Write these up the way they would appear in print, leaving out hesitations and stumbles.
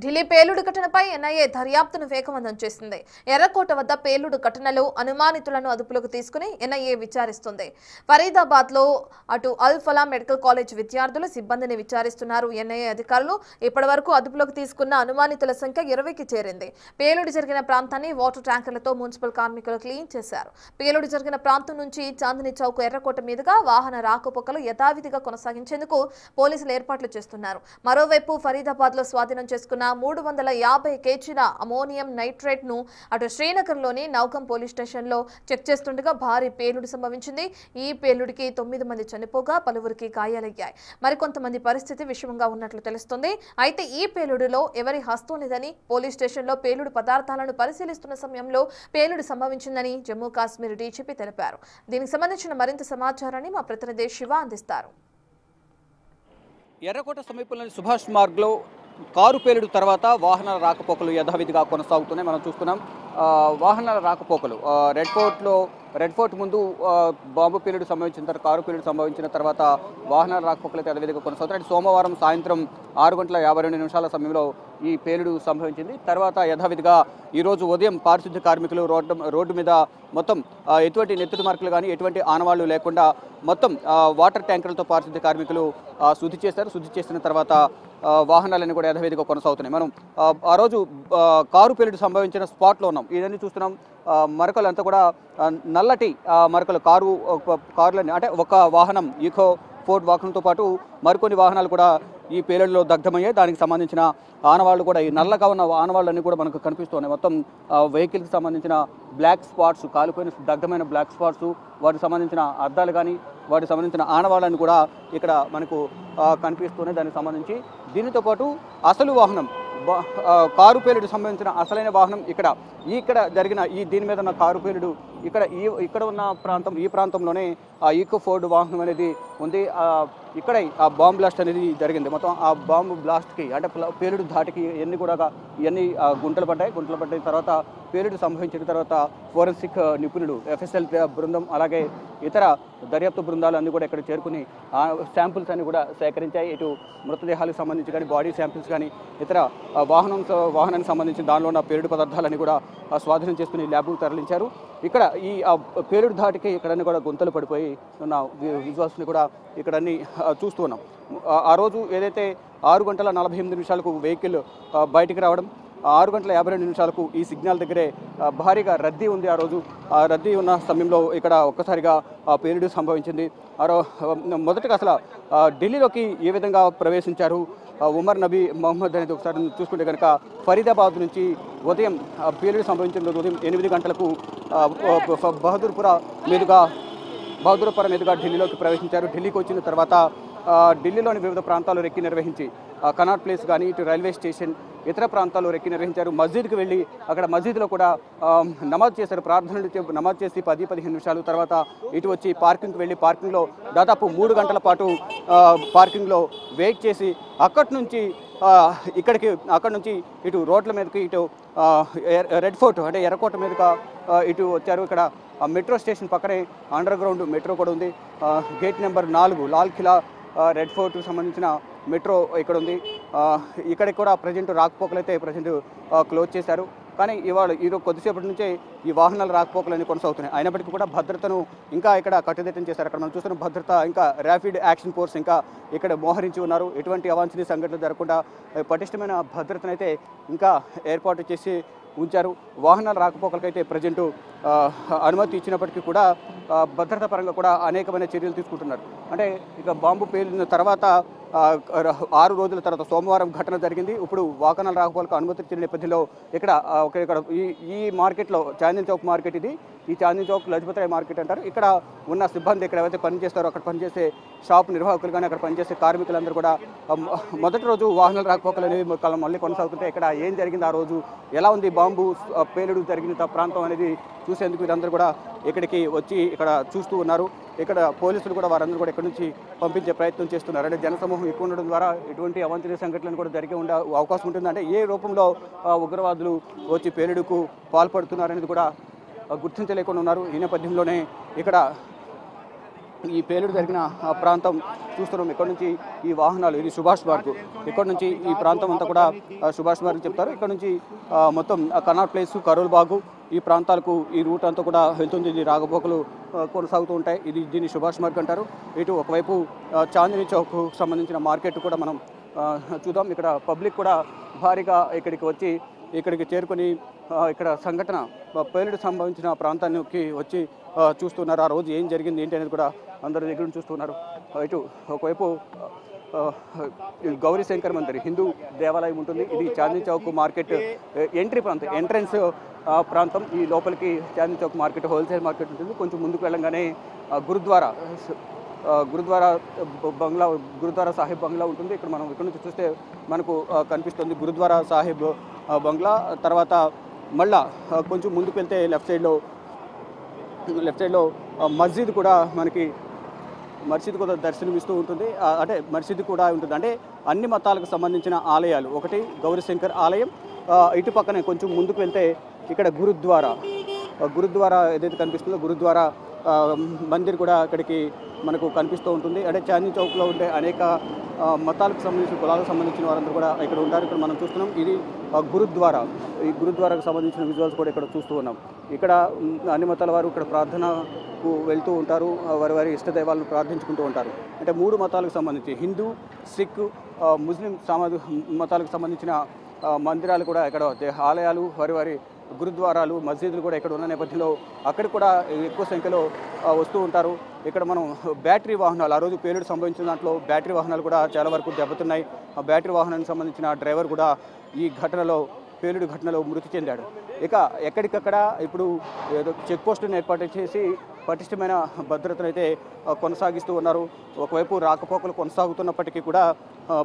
ఢిల్లీ పేలుడు ఘటనపై ఎన్ఐఏ దర్యాప్తును వేగవంతం చేసింది. ఎర్రకోట వద్ద పేలుడు ఘటనలో అనుమానితులను అదుపులోకి తీసుకుని ఎన్ఐఏ విచారిస్తుంది. ఫరీదాబాద్ లో అటు అల్ ఫలా మెడికల్ కాలేజ్ విద్యార్థులు సిబ్బందిని విచారిస్తున్నారు. ఎన్ఐఏ అధికారులు ఇప్పటివరకు అదుపులోకి తీసుకున్న అనుమానితుల సంఖ్య 20కి చేరింది. పేలుడు జరిగిన ప్రాంతాన్ని వాటర్ ట్యాంకర్లతో మున్సిపల్ కార్మికులు క్లీన్ చేశారు. పేలుడు జరిగిన ప్రాంతం నుంచి చాందిని చౌక్ ఎర్రకోట మీదుగా వాహన రాకపోకలు యథావిధిగా కొనసాగించేందుకు పోలీసులు ఏర్పాట్లు చేస్తున్నారు. మరోవైపు ఫరీదాబాద్ లో స్వాధీనం చేసుకున్న 350 కేజీల అమోనియం నైట్రేట్ ను అటు శ్రీనగర్ లోని నౌకం పోలీస్ స్టేషన్ లో చెక్ చేస్తుండగా భారీ పేలుడు సంభవించింది. ఈ పేలుడికి 9 మంది చనిపోగా పలువురికి గాయాలయ్యాయి. మరికొంతమంది పరిస్థితి విషమంగా ఉన్నట్లు తెలుస్తుంది. అయితే ఈ పేలుడులో ఎవరి హస్తం లేదని పోలీస్ స్టేషన్ లో పేలుడు పదార్థాలను పరిశీలిస్తున్న సమయంలో పేలుడు సంభవించిందని జమ్మూ కాశ్మీర్ డీజీపీ తెలిపారు. దీనికి సంబంధించిన మరింత సమాచారాన్ని మా ప్రతినిధి శివ అందిస్తారు. ఎర్రకోట సమీపంలోని సుభాష్ మార్గ్లో కారు పేలుడు తర్వాత వాహనాల రాకపోకలు యథావిధిగా కొనసాగుతున్నాయి. మనం చూస్తున్నాం వాహనాల రాకపోకలు రెడ్ ఫోర్ట్ ముందు బాంబు పేలుడు సంభవించిన తర్వాత కారు పేలుడు సంభవించిన తర్వాత వాహనాల రాకపోకలు అయితే యథావిధిగా కొనసాగుతున్నాయి. సోమవారం సాయంత్రం 6:52 సమయంలో ఈ పేలుడు సంభవించింది. తర్వాత యథావిధిగా ఈరోజు ఉదయం పారిశుద్ధ్య కార్మికులు రోడ్డు మీద మొత్తం ఎటువంటి నెత్తుటి మార్కులు కానీ ఎటువంటి ఆనవాళ్లు లేకుండా మొత్తం వాటర్ ట్యాంకర్లతో పారిశుద్ధ్య కార్మికులు శుద్ధి చేశారు. శుద్ధి చేసిన తర్వాత వాహనాలన్నీ కూడా యథావిధిగా కొనసాగుతున్నాయి. మనం ఆ రోజు కారు పేలుడు సంభవించిన స్పాట్లో ఉన్నాం. ఇవన్నీ చూస్తున్నాం. మరకలు అంతా కూడా నల్లటి మరకలు కారులన్నీ అంటే ఒక వాహనం ఈకో ఫోర్డ్ వాహనంతో పాటు మరికొన్ని వాహనాలు కూడా ఈ పేలుడులో దగ్ధమయ్యాయి. దానికి సంబంధించిన ఆనవాళ్లు కూడా ఈ నల్లగా ఉన్న ఆనవాళ్ళన్నీ కూడా మనకు కనిపిస్తున్నాయి. మొత్తం వెహికల్కి సంబంధించిన బ్లాక్ స్పాట్స్, కాలిపోయిన దగ్ధమైన బ్లాక్ స్పాట్స్, వాటికి సంబంధించిన అద్దాలు కానీ వాటికి సంబంధించిన ఆనవాళ్ళని కూడా ఇక్కడ మనకు కనిపిస్తున్నాయి. దానికి సంబంధించి దీనితో పాటు అసలు వాహనం కారు పేలుడు సంబంధించిన అసలైన వాహనం ఇక్కడ జరిగిన దీని మీద ఉన్న కారు పేలుడు ఇక్కడ ఉన్న ఈ ప్రాంతంలోనే ఆ ఈకో ఫోర్డ్ వాహనం అనేది ఉంది. ఇక్కడే ఆ బాంబ్ బ్లాస్ట్ అనేది జరిగింది. మొత్తం ఆ బాంబు బ్లాస్ట్కి అంటే పేలుడు ధాటికి ఇవన్నీ గుంటలు పడ్డాయి. తర్వాత పేలుడు సంభవించిన తర్వాత ఫోరెన్సిక్ నిపుణులు ఎఫ్ఎస్ఎల్ బృందం అలాగే ఇతర దర్యాప్తు బృందాలు అన్నీ కూడా ఇక్కడ చేరుకుని శాంపుల్స్ అన్ని కూడా సేకరించాయి. ఇటు మృతదేహాలకు సంబంధించి కానీ బాడీ శాంపిల్స్ కానీ ఇతర వాహనానికి సంబంధించిన దానిలో ఉన్న పేలుడు పదార్థాలన్నీ కూడా స్వాధీనం చేసుకుని ల్యాబ్కు తరలించారు. ఇక్కడ ఈ పేలుడు ధాటికి ఇక్కడన్నీ కూడా గుంతలు పడిపోయి ఉన్న విజువల్స్ని కూడా ఇక్కడన్నీ చూస్తూ ఉన్నాం. ఆ రోజు ఏదైతే 6:48 వెహికల్ బయటికి రావడం, 6:52 ఈ సిగ్నల్ దగ్గరే భారీగా రద్దీ ఉంది. ఆ రోజు ఆ రద్దీ ఉన్న సమయంలో ఇక్కడ ఒక్కసారిగా పేలుడు సంభవించింది. మొదటగా అసలు ఢిల్లీలోకి ఏ విధంగా ప్రవేశించారు ఉమర్ నబీ మొహమ్మద్ అనేది ఒకసారి చూసుకుంటే కనుక ఫరీదాబాద్ నుంచి ఉదయం పేలుడు సంభవించిన రోజు ఉదయం 8 గంటలకు బహదూర్పుర మీదుగా ఢిల్లీలోకి ప్రవేశించారు. ఢిల్లీకి వచ్చిన తర్వాత ఢిల్లీలోని వివిధ ప్రాంతాల్లో రెక్కి నిర్వహించి కనాట్ ప్లేస్ కానీ ఇటు రైల్వే స్టేషన్ ఇతర ప్రాంతాల్లో రెక్కి నిర్వహించారు. మస్జిద్కి వెళ్ళి అక్కడ మస్జిద్లో కూడా నమాజ్ చేశారు. నమాజ్ చేసి 10-15 నిమిషాలు తర్వాత ఇటు వచ్చి పార్కింగ్కి వెళ్ళి పార్కింగ్లో దాదాపు 3 గంటల పాటు పార్కింగ్లో వెయిట్ చేసి అక్కడి నుంచి ఇటు రోడ్ల మీదకి ఇటు రెడ్ ఫోర్ట్ అంటే ఎర్రకోట మీదుగా ఇటు వచ్చారు. ఇక్కడ మెట్రో స్టేషన్ పక్కనే అండర్ గ్రౌండ్ మెట్రో కూడా ఉంది. Gate number 4 Lal Qila red ఫోర్ట్కి సంబంధించిన మెట్రో ఇక్కడ ఉంది. ఇక్కడికి కూడా ప్రజెంట్ రాకపోకలు అయితే ప్రజెంట్ క్లోజ్ చేశారు. కానీ ఈరోజు కొద్దిసేపటి నుంచే ఈ వాహనాల రాకపోకలన్నీ కొనసాగుతున్నాయి. అయినప్పటికీ కూడా భద్రతను ఇంకా ఇక్కడ కట్టుదిట్టం చేశారు. అక్కడ మనం చూస్తున్న భద్రత ఇంకా ర్యాపిడ్ యాక్షన్ ఫోర్స్ ఇంకా ఇక్కడ మోహరించి ఉన్నారు. ఎటువంటి అవాంఛనీయ సంఘటనలు జరగకుండా పటిష్టమైన భద్రతను అయితే ఇంకా ఏర్పాటు చేసి ఉంచారు. వాహనాల రాకపోకలకైతే ప్రజెంట్ అనుమతి ఇచ్చినప్పటికీ కూడా భద్రతా పరంగా కూడా అనేకమైన చర్యలు తీసుకుంటున్నారు. అంటే ఇక బాంబు పేలిన తర్వాత 6 రోజుల తర్వాత సోమవారం ఘటన జరిగింది. ఇప్పుడు వాహనాల రాకపోకలకు అనుమతి ఇచ్చిన నేపథ్యంలో ఇక్కడ ఈ మార్కెట్లో చాందిని చౌక్ మార్కెట్ ఇది. ఈ చాందిని చౌక్ లజపతి రాయ్ మార్కెట్ అంటారు. ఇక్కడ ఉన్న సిబ్బంది ఇక్కడ ఎవరైతే పనిచేస్తారో అక్కడ పనిచేసే షాప్ నిర్వాహకులు కానీ అక్కడ పనిచేసే కార్మికులందరూ కూడా మొదటి రోజు వాహనాల రాకపోకలు అనేవి మళ్ళీ కొనసాగుతుంటే ఇక్కడ ఏం జరిగింది, ఆ రోజు ఎలా ఉంది బాంబు పేలుడు జరిగిన ప్రాంతం అనేది చూసేందుకు వీరందరూ కూడా ఇక్కడికి వచ్చి ఇక్కడ చూస్తూ ఉన్నారు. ఇక్కడ పోలీసులు కూడా వారందరూ కూడా ఇక్కడ నుంచి పంపించే ప్రయత్నం చేస్తున్నారు. అంటే జనసమూహం ఎక్కువ ఉండడం ద్వారా ఎటువంటి అవాంఛనీయ సంఘటనలు కూడా జరిగే అవకాశం ఉంటుంది. అంటే ఏ రూపంలో ఉగ్రవాదులు వచ్చి పేలుడుకు పాల్పడుతున్నారనేది కూడా గుర్తించలేకుండా ఉన్నారు. ఈ నేపథ్యంలోనే ఇక్కడ ఈ పేలుడు జరిగిన ప్రాంతం చూస్తున్నాం. ఇక్కడ నుంచి ఈ వాహనాలు, ఇది సుభాష్ మార్గ్, ఇక్కడ నుంచి ఈ ప్రాంతం అంతా కూడా సుభాష్ మార్గ్ చెప్తారు. ఇక్కడ నుంచి మొత్తం కనాట్ ప్లేస్, కరోల్ బాగు ఈ ప్రాంతాలకు ఈ రూట్ అంతా కూడా వెళ్తుంది. ఇది రాకపోకలు కొనసాగుతూ ఉంటాయి. దీన్ని సుభాష్ మార్గ్ అంటారు. ఇటు ఒకవైపు చాందినీ చౌక్ సంబంధించిన మార్కెట్ కూడా మనం చూద్దాం. ఇక్కడ పబ్లిక్ కూడా భారీగా ఇక్కడికి చేరుకొని ఇక్కడ సంఘటన పేలుడు సంభవించిన ప్రాంతానికి వచ్చి చూస్తున్నారు. ఆ రోజు ఏం జరిగింది ఏంటి అనేది కూడా అందరి దగ్గర నుంచి చూస్తున్నారు. ఇటు ఒకవైపు గౌరీ శంకర్ మందిర్ హిందూ దేవాలయం ఉంటుంది. ఇది చాందినీ చౌక్ మార్కెట్ ఎంట్రన్స్ ప్రాంతం. ఈ లోపలికి Chandni Chowk market, wholesale market ఉంటుంది. కొంచెం ముందుకు వెళ్ళంగానే గురుద్వారా సాహిబ్ బంగ్లా ఉంటుంది. ఇక్కడ నుంచి చూస్తే మనకు కనిపిస్తుంది గురుద్వారా సాహిబ్ బంగ్లా. తర్వాత మళ్ళా కొంచెం ముందుకు వెళ్తే లెఫ్ట్ సైడ్లో మస్జిద్ కూడా దర్శనమిస్తూ ఉంటుంది. అంటే మస్జిద్ కూడా ఉంటుంది. అంటే అన్ని మతాలకు సంబంధించిన ఆలయాలు. ఒకటి గౌరీశంకర్ ఆలయం, ఇటు పక్కనే కొంచెం ముందుకు వెళ్తే ఇక్కడ గురుద్వారా ఏదైతే కనిపిస్తుందో గురుద్వారా మందిర్ కూడా ఇక్కడికి మనకు కనిపిస్తూ ఉంటుంది. అంటే చాందినీ చౌక్లో ఉండే అనేక మతాలకు సంబంధించిన, కులాలకు సంబంధించిన వారందరూ కూడా ఇక్కడ ఉంటారు. ఇక్కడ మనం చూస్తున్నాం ఇది గురుద్వారా. ఈ గురుద్వారాకు సంబంధించిన విజువల్స్ కూడా ఇక్కడ చూస్తూ ఉన్నాం. ఇక్కడ అన్ని మతాల వారు ఇక్కడ ప్రార్థనకు వెళ్తూ ఉంటారు. వారి ఇష్ట దైవాలను ప్రార్థించుకుంటూ ఉంటారు. అంటే 3 మతాలకు సంబంధించి హిందూ, సిక్, ముస్లిం మతాలకు సంబంధించిన మందిరాలు కూడా ఇక్కడ, ఆలయాలు, వారి గురుద్వారాలు, మస్జిద్లు కూడా ఇక్కడ ఉన్న నేపథ్యంలో అక్కడ కూడా ఎక్కువ సంఖ్యలో వస్తూ ఉంటారు. ఇక్కడ మనం బ్యాటరీ వాహనాలు, ఆ రోజు పేలుడు సంభవించిన దాంట్లో బ్యాటరీ వాహనాలు కూడా చాలా వరకు దెబ్బతున్నాయి. ఆ బ్యాటరీ వాహనానికి సంబంధించిన డ్రైవర్ కూడా ఈ పేలుడు ఘటనలో మృతి చెందాడు. ఇక ఎక్కడికక్కడ ఇప్పుడు చెక్ పోస్టులను ఏర్పాటు చేసి పటిష్టమైన భద్రతను అయితే కొనసాగిస్తూ ఉన్నారు. ఒకవైపు రాకపోకలు కొనసాగుతున్నప్పటికీ కూడా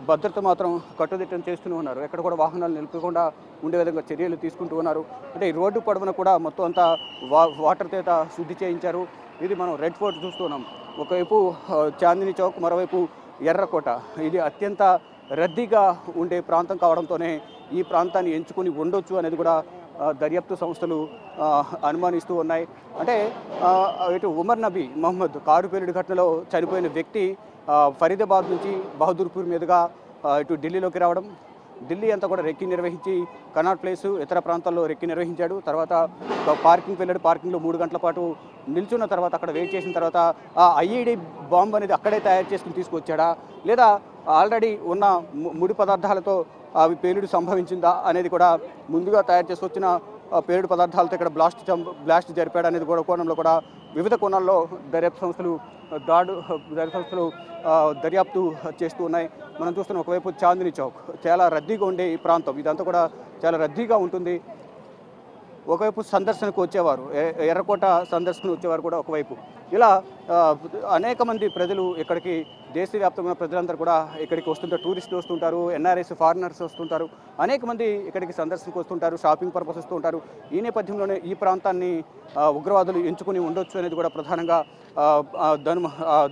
భద్రత మాత్రం కట్టుదిట్టం చేస్తూనే ఉన్నారు. ఎక్కడ కూడా వాహనాలు నిలుపకుండా ఉండే విధంగా చర్యలు తీసుకుంటూ ఉన్నారు. అంటే ఈ రోడ్డు పొడవున కూడా మొత్తం అంతా వాటర్ చేత శుద్ధి చేయించారు. ఇది మనం రెడ్ ఫోర్ట్ చూస్తున్నాం. ఒకవైపు చాందినీ చౌక్, మరోవైపు ఎర్రకోట. ఇది అత్యంత రద్దీగా ఉండే ప్రాంతం కావడంతోనే ఈ ప్రాంతాన్ని ఎంచుకొని ఉండొచ్చు అనేది కూడా దర్యాప్తు సంస్థలు అనుమానిస్తూ ఉన్నాయి. అంటే ఇటు ఉమర్ నబీ మహమ్మద్ కారు పేలుడు ఘటనలో చనిపోయిన వ్యక్తి ఫరీదాబాద్ నుంచి బహదూర్పూర్ మీదుగా ఇటు ఢిల్లీలోకి రావడం, ఢిల్లీ అంతా కూడా రెక్కి నిర్వహించి కనాట్ ప్లేసు ఇతర ప్రాంతాల్లో రెక్కి నిర్వహించాడు. తర్వాత పార్కింగ్కి వెళ్ళాడు. పార్కింగ్లో 3 గంటల పాటు నిల్చున్న తర్వాత అక్కడ వెయిట్ చేసిన తర్వాత ఆ ఐఈడి బాంబు అనేది అక్కడే తయారు చేసుకుని తీసుకొచ్చాడా, లేదా ఆల్రెడీ ఉన్న ముడి పదార్థాలతో అవి పేలుడు సంభవించిందా అనేది కూడా ముందుగా తయారు చేసుకొచ్చిన పేలుడు పదార్థాలతో ఇక్కడ బ్లాస్ట్ జరిపాడు అనేది కూడా కోణంలో కూడా వివిధ కోణాల్లో దర్యాప్తు సంస్థలు దర్యాప్తు చేస్తూ ఉన్నాయి. మనం చూస్తున్న ఒకవైపు చాందినీ చౌక్ చాలా రద్దీగా ఉండే ఈ ప్రాంతం, ఇదంతా కూడా చాలా రద్దీగా ఉంటుంది. ఒకవైపు సందర్శనకు వచ్చేవారు, ఎర్రకోట సందర్శనకు వచ్చేవారు కూడా ఒకవైపు. ఇలా అనేక మంది ప్రజలు ఇక్కడికి, దేశవ్యాప్తంగా ప్రజలందరూ కూడా ఇక్కడికి వస్తుంటారు. టూరిస్టులు వస్తుంటారు, ఎన్ఆర్ఐస్, ఫారినర్స్ వస్తుంటారు. అనేక మంది ఇక్కడికి సందర్శనకు వస్తుంటారు, షాపింగ్ పర్పస్ వస్తూ ఉంటారు. ఈ నేపథ్యంలోనే ఈ ప్రాంతాన్ని ఉగ్రవాదులు ఎంచుకుని ఉండొచ్చు అనేది కూడా ప్రధానంగా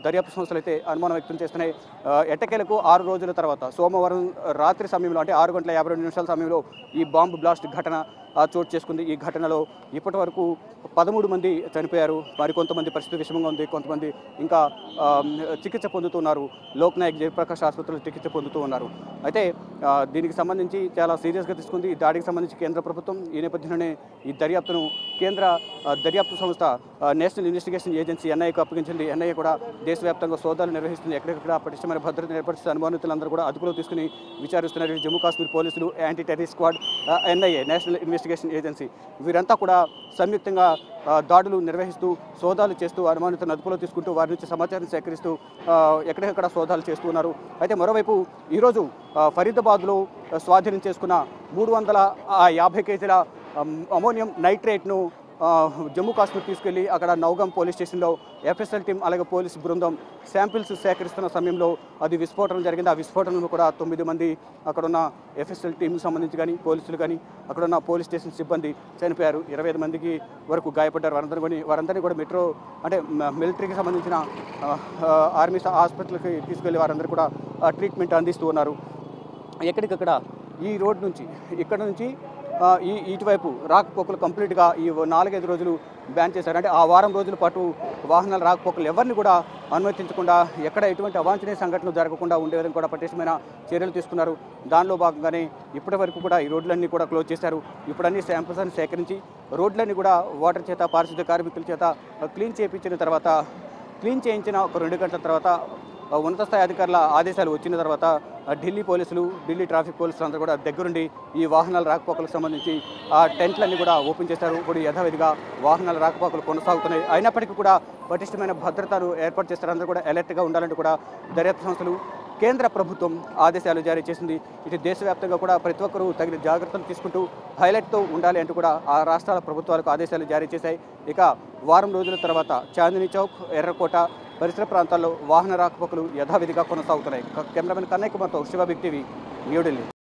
దర్యాప్తు సంస్థలు అయితే అనుమానం వ్యక్తం చేస్తున్నాయి. ఎట్టకేలకు 6 రోజుల తర్వాత సోమవారం రాత్రి సమయంలో, అంటే 6:52 సమయంలో ఈ బాంబు బ్లాస్ట్ ఘటన చోటు చేసుకుంది. ఈ ఘటనలో ఇప్పటి వరకు 13 మంది చనిపోయారు. మరికొంతమంది పరిస్థితి విషమంగా ఉంది. కొంతమంది ఇంకా చికిత్స పొందుతున్నారు. లోక్నాయక్ జయప్రకాష్ ఆసుపత్రిలో చికిత్స పొందుతూ ఉన్నారు. అయితే దీనికి సంబంధించి చాలా సీరియస్గా తీసుకుంది ఈ దాడికి సంబంధించి కేంద్ర ప్రభుత్వం. ఈ నేపథ్యంలోనే ఈ దర్యాప్తును కేంద్ర దర్యాప్తు సంస్థ నేషనల్ ఇన్వెస్టిగేషన్ ఏజెన్సీ ఎన్ఐఏకు అప్పగించింది. ఎన్ఐఏ కూడా దేశవ్యాప్తంగా సోదాలు నిర్వహిస్తుంది. ఎక్కడెక్కడ పటిష్టమైన భద్రతను ఏర్పరిస్తున్న అనుమానితులందరూ కూడా అదుపులో తీసుకుని విచారిస్తున్నారు. జమ్మూ కాశ్మీర్ పోలీసులు, anti terrorist squad, NIA national investigation agency వీరంతా కూడా సంయుక్తంగా దాడులు నిర్వహిస్తూ, సోదాలు చేస్తూ, అనుమానితులను అదుపులో తీసుకుంటూ వారి నుంచి సమాచారం సేకరిస్తూ ఎక్కడెక్కడ సోదాలు చేస్తూ ఉన్నారు. అయితే మరోవైపు ఈరోజు ఫరీదాబాద్లో స్వాధీనం చేసుకున్న 350 కేజీల అమోనియం నైట్రేట్ను జమ్మూ కాశ్మీర్ తీసుకెళ్లి అక్కడ నౌగం పోలీస్ స్టేషన్లో ఎఫ్ఎస్ఎల్ టీం అలాగే పోలీస్ బృందం శాంపిల్స్ సేకరిస్తున్న సమయంలో అది విస్ఫోటనం జరిగింది. ఆ విస్ఫోటనంలో కూడా 9 మంది అక్కడున్న ఎఫ్ఎస్ఎల్ టీంకి సంబంధించి కానీ, పోలీసులు కానీ, అక్కడున్న పోలీస్ స్టేషన్ సిబ్బంది చనిపోయారు. 25 మందికి వరకు గాయపడ్డారు. వారందరినీ కూడా మెట్రో, అంటే మిలిటరీకి సంబంధించిన ఆర్మీ హాస్పిటల్కి తీసుకెళ్లి వారందరూ కూడా ట్రీట్మెంట్ అందిస్తూ ఉన్నారు. ఎక్కడికక్కడ ఈ రోడ్ నుంచి, ఇక్కడ నుంచి ఇటువైపు రాకపోకలు కంప్లీట్గా ఈ 4-5 రోజులు బ్యాన్ చేశారు. అంటే ఆ వారం రోజుల పాటు వాహనాల రాకపోకలు ఎవరిని కూడా అనుమతించకుండా ఎక్కడ ఎటువంటి అవాంఛనీయ సంఘటనలు జరగకుండా ఉండే విధంగా కూడా పటిష్టమైన చర్యలు తీసుకున్నారు. దానిలో భాగంగానే ఇప్పటి వరకు కూడా ఈ రోడ్లన్నీ కూడా క్లోజ్ చేశారు. ఇప్పుడు అన్ని శాంపిల్స్ అని సేకరించి రోడ్లన్నీ కూడా వాటర్ చేత పారిశుద్ధ్య కార్మికుల చేత క్లీన్ చేయించిన ఒక 2 గంటల తర్వాత ఉన్నత స్థాయి అధికారుల ఆదేశాలు వచ్చిన తర్వాత ఢిల్లీ పోలీసులు, ఢిల్లీ ట్రాఫిక్ పోలీసులు అందరూ కూడా దగ్గరుండి ఈ వాహనాల రాకపోకలకు సంబంధించి ఆ టెంట్లన్నీ కూడా ఓపెన్ చేశారు. ఇప్పుడు యథావిధిగా వాహనాల రాకపోకలు కొనసాగుతున్నాయి. అయినప్పటికీ కూడా పటిష్టమైన భద్రతను ఏర్పాటు చేస్తారు. అందరూ కూడా అలర్ట్గా ఉండాలంటూ కూడా దర్యాప్తు సంస్థలు, కేంద్ర ప్రభుత్వం ఆదేశాలు జారీ చేసింది. ఇటు దేశవ్యాప్తంగా కూడా ప్రతి ఒక్కరూ తగిన జాగ్రత్తలు తీసుకుంటూ హైలైట్తో ఉండాలి అంటూ కూడా ఆ రాష్ట్రాల ప్రభుత్వాలకు ఆదేశాలు జారీ చేశాయి. ఇక వారం రోజుల తర్వాత చాందినీ చౌక్, ఎర్రకోట పరిసర ప్రాంతాల్లో వాహన రాకపోకలు యథావిధిగా కొనసాగుతున్నాయి. కెమెరామెన్ కన్నయ్య కుమార్తో శివ బిగ్ టీవీ, న్యూఢిల్లీ.